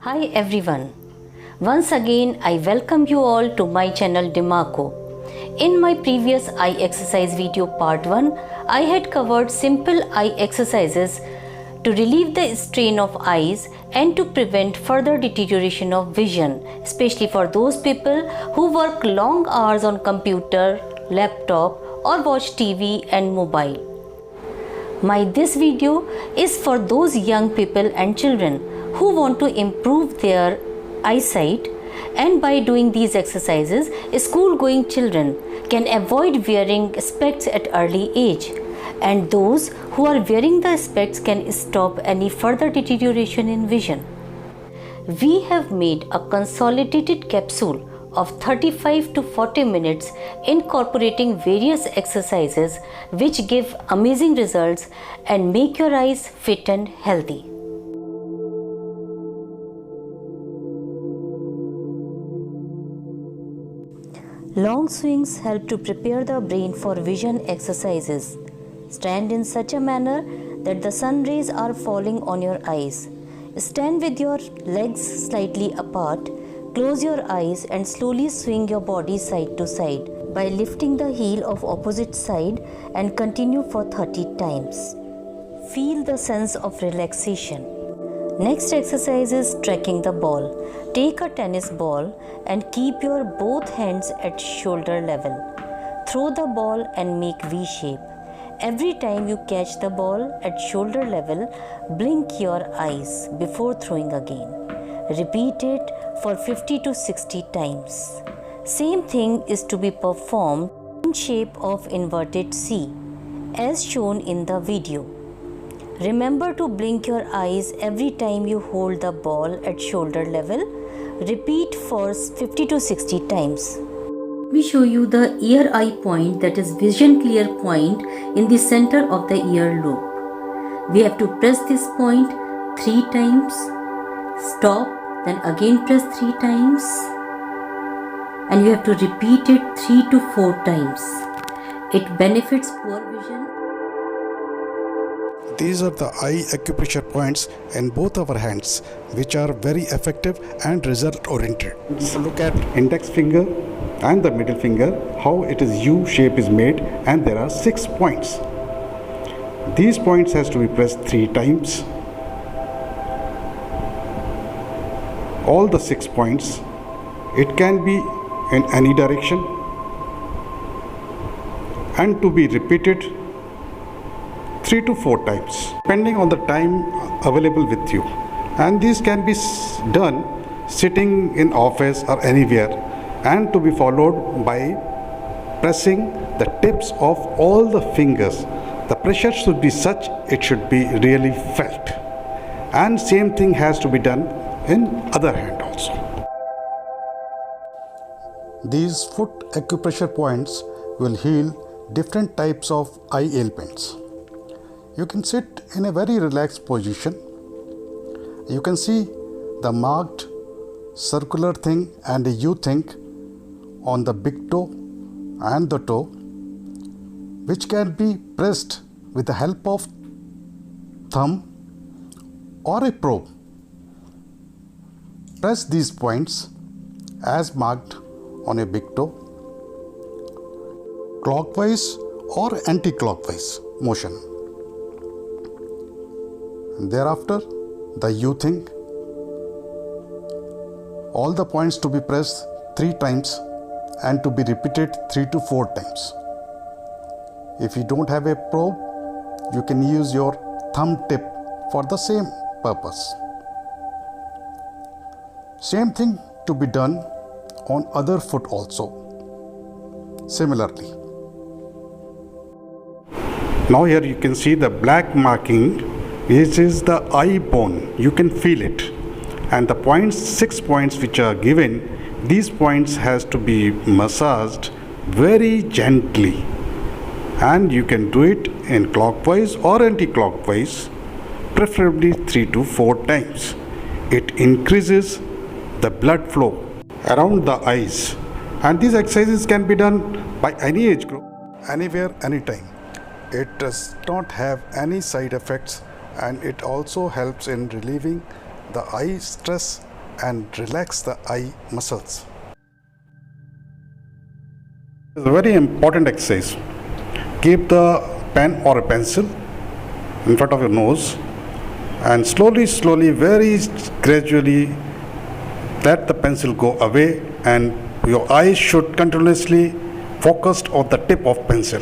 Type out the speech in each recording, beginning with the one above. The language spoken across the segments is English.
Hi everyone. Once again I welcome you all to my channel Dimaco. In my previous eye exercise video part 1, I had covered simple eye exercises to relieve the strain of eyes and to prevent further deterioration of vision, especially for those people who work long hours on computer, laptop or watch TV and mobile. This video is for those young people and children who want to improve their eyesight, and by doing these exercises, school-going children can avoid wearing specs at early age, and those who are wearing the specs can stop any further deterioration in vision. We have made a consolidated capsule of 35 to 40 minutes incorporating various exercises which give amazing results and make your eyes fit and healthy. Long swings help to prepare the brain for vision exercises. Stand in such a manner that the sun rays are falling on your eyes. Stand with your legs slightly apart. Close your eyes and slowly swing your body side to side by lifting the heel of opposite side and continue for 30 times. Feel the sense of relaxation. Next exercise is tracking the ball. Take a tennis ball and keep your both hands at shoulder level. Throw the ball and make V shape. Every time you catch the ball at shoulder level, blink your eyes before throwing again. Repeat it for 50 to 60 times. Same thing is to be performed in shape of inverted C as shown in the video. Remember to blink your eyes every time you hold the ball at shoulder level. Repeat for 50 to 60 times. We show you the ear eye point, that is vision clear point, in the center of the ear lobe. We have to press this point 3 times, stop, then again press 3 times, and you have to repeat it 3 to 4 times. It benefits poor vision. These are the eye acupressure points in both our hands, which are very effective and result oriented. Just look at index finger and the middle finger, how it is U shape is made, and there are 6 points. These points has to be pressed 3 times. All the 6 points, it can be in any direction and to be repeated 3 to 4 times depending on the time available with you, and these can be done sitting in office or anywhere, and to be followed by pressing the tips of all the fingers. The pressure should be such it should be really felt, and same thing has to be done in other hand also. These foot acupressure points will heal different types of eye ailments. You can sit in a very relaxed position. You can see the marked circular thing and a U thing on the big toe and the toe, which can be pressed with the help of thumb or a probe. Press these points as marked on a big toe, clockwise or anti-clockwise motion. Thereafter, the U thing. All the points to be pressed 3 times and to be repeated 3 to 4 times. If you don't have a probe, you can use your thumb tip for the same purpose. Same thing to be done on other foot also. Similarly. Now here you can see the black marking. This is the eye bone. You can feel it. And the points, 6 points which are given, these points has to be massaged very gently. And you can do it in clockwise or anti-clockwise, preferably 3 to 4 times. It increases the blood flow around the eyes. And these exercises can be done by any age group, anywhere, anytime. It does not have any side effects, and it also helps in relieving the eye stress and relax the eye muscles. It's a very important exercise. Keep the pen or a pencil in front of your nose and slowly, very gradually let the pencil go away, and your eyes should continuously focus on the tip of pencil.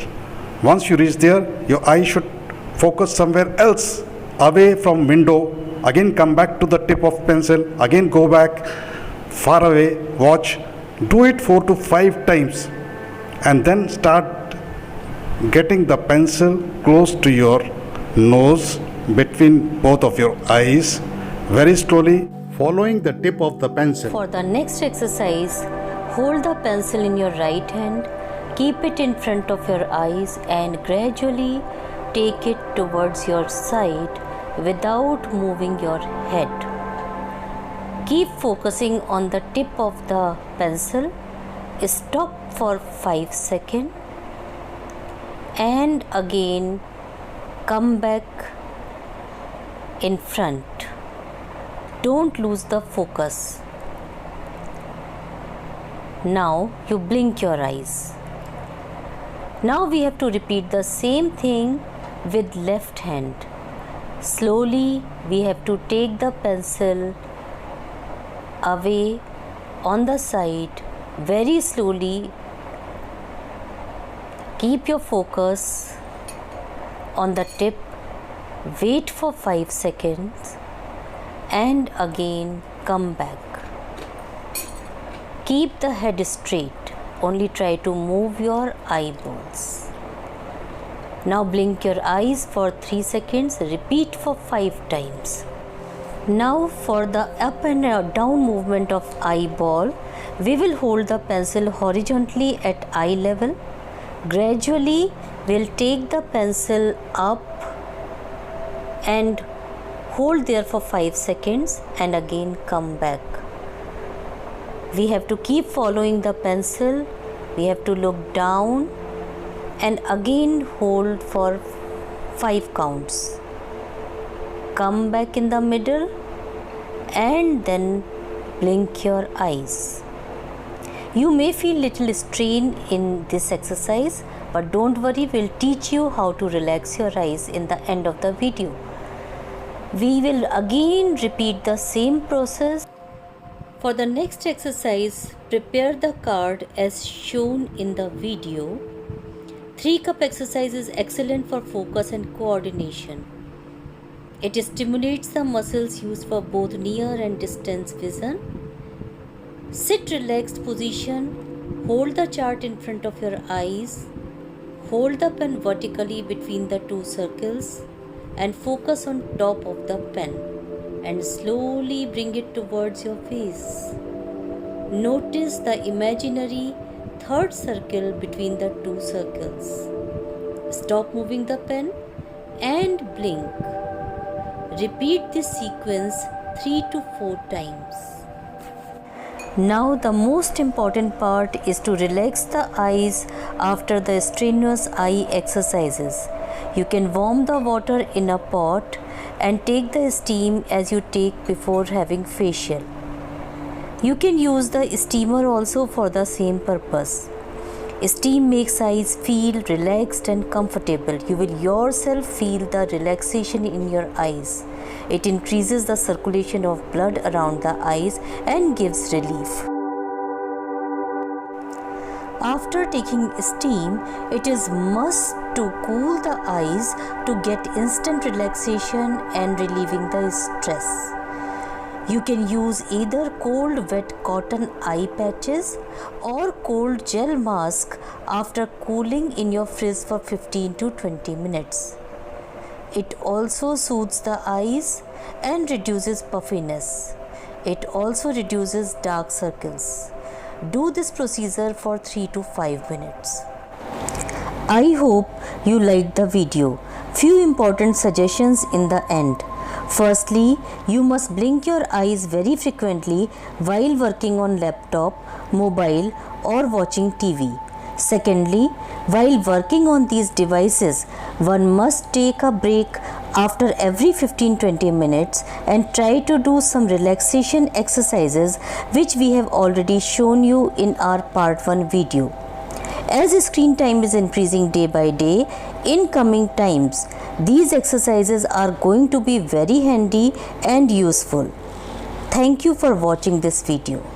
Once you reach there, your eye should focus somewhere else, away from window. Again come back to the tip of pencil, again go back, far away, watch. Do it 4 to 5 times and then start getting the pencil close to your nose, between both of your eyes, very slowly, following the tip of the pencil. For the next exercise, hold the pencil in your right hand, keep it in front of your eyes and gradually take it towards your side without moving your head. Keep focusing on the tip of the pencil. Stop for 5 seconds and again come back in front. Don't lose the focus. Now you blink your eyes. Now we have to repeat the same thing with left hand. Slowly we have to take the pencil away on the side, very slowly. Keep your focus on the tip, wait for 5 seconds and again come back. Keep the head straight, only try to move your eyeballs. Now blink your eyes for 3 seconds, repeat for 5 times. Now for the up and down movement of eyeball, we will hold the pencil horizontally at eye level. Gradually we'll take the pencil up and hold there for 5 seconds and again come back. We have to keep following the pencil. We have to look down and again hold for 5 counts. Come back in the middle and then blink your eyes. You may feel little strain in this exercise, but don't worry, we'll teach you how to relax your eyes in the end of the video. We will again repeat the same process. For the next exercise, prepare the card as shown in the video. 3-cup exercise is excellent for focus and coordination. It stimulates the muscles used for both near and distance vision. Sit relaxed position, hold the chart in front of your eyes, hold the pen vertically between the 2 circles and focus on top of the pen and slowly bring it towards your face. Notice the imaginary 3rd circle between the 2 circles. Stop moving the pen and blink. Repeat this sequence 3 to 4 times. Now the most important part is to relax the eyes after the strenuous eye exercises. You can warm the water in a pot and take the steam as you take before having facial. You can use the steamer also for the same purpose. Steam makes eyes feel relaxed and comfortable. You will yourself feel the relaxation in your eyes. It increases the circulation of blood around the eyes and gives relief. After taking steam, it is must to cool the eyes to get instant relaxation and relieving the stress. You can use either cold wet cotton eye patches or cold gel mask after cooling in your fridge for 15 to 20 minutes. It also soothes the eyes and reduces puffiness. It also reduces dark circles. Do this procedure for 3 to 5 minutes. I hope you liked the video. Few important suggestions in the end. Firstly, you must blink your eyes very frequently while working on laptop, mobile or watching TV. Secondly, while working on these devices, one must take a break after every 15-20 minutes and try to do some relaxation exercises which we have already shown you in our part 1 video. As screen time is increasing day by day, in coming times, these exercises are going to be very handy and useful. Thank you for watching this video.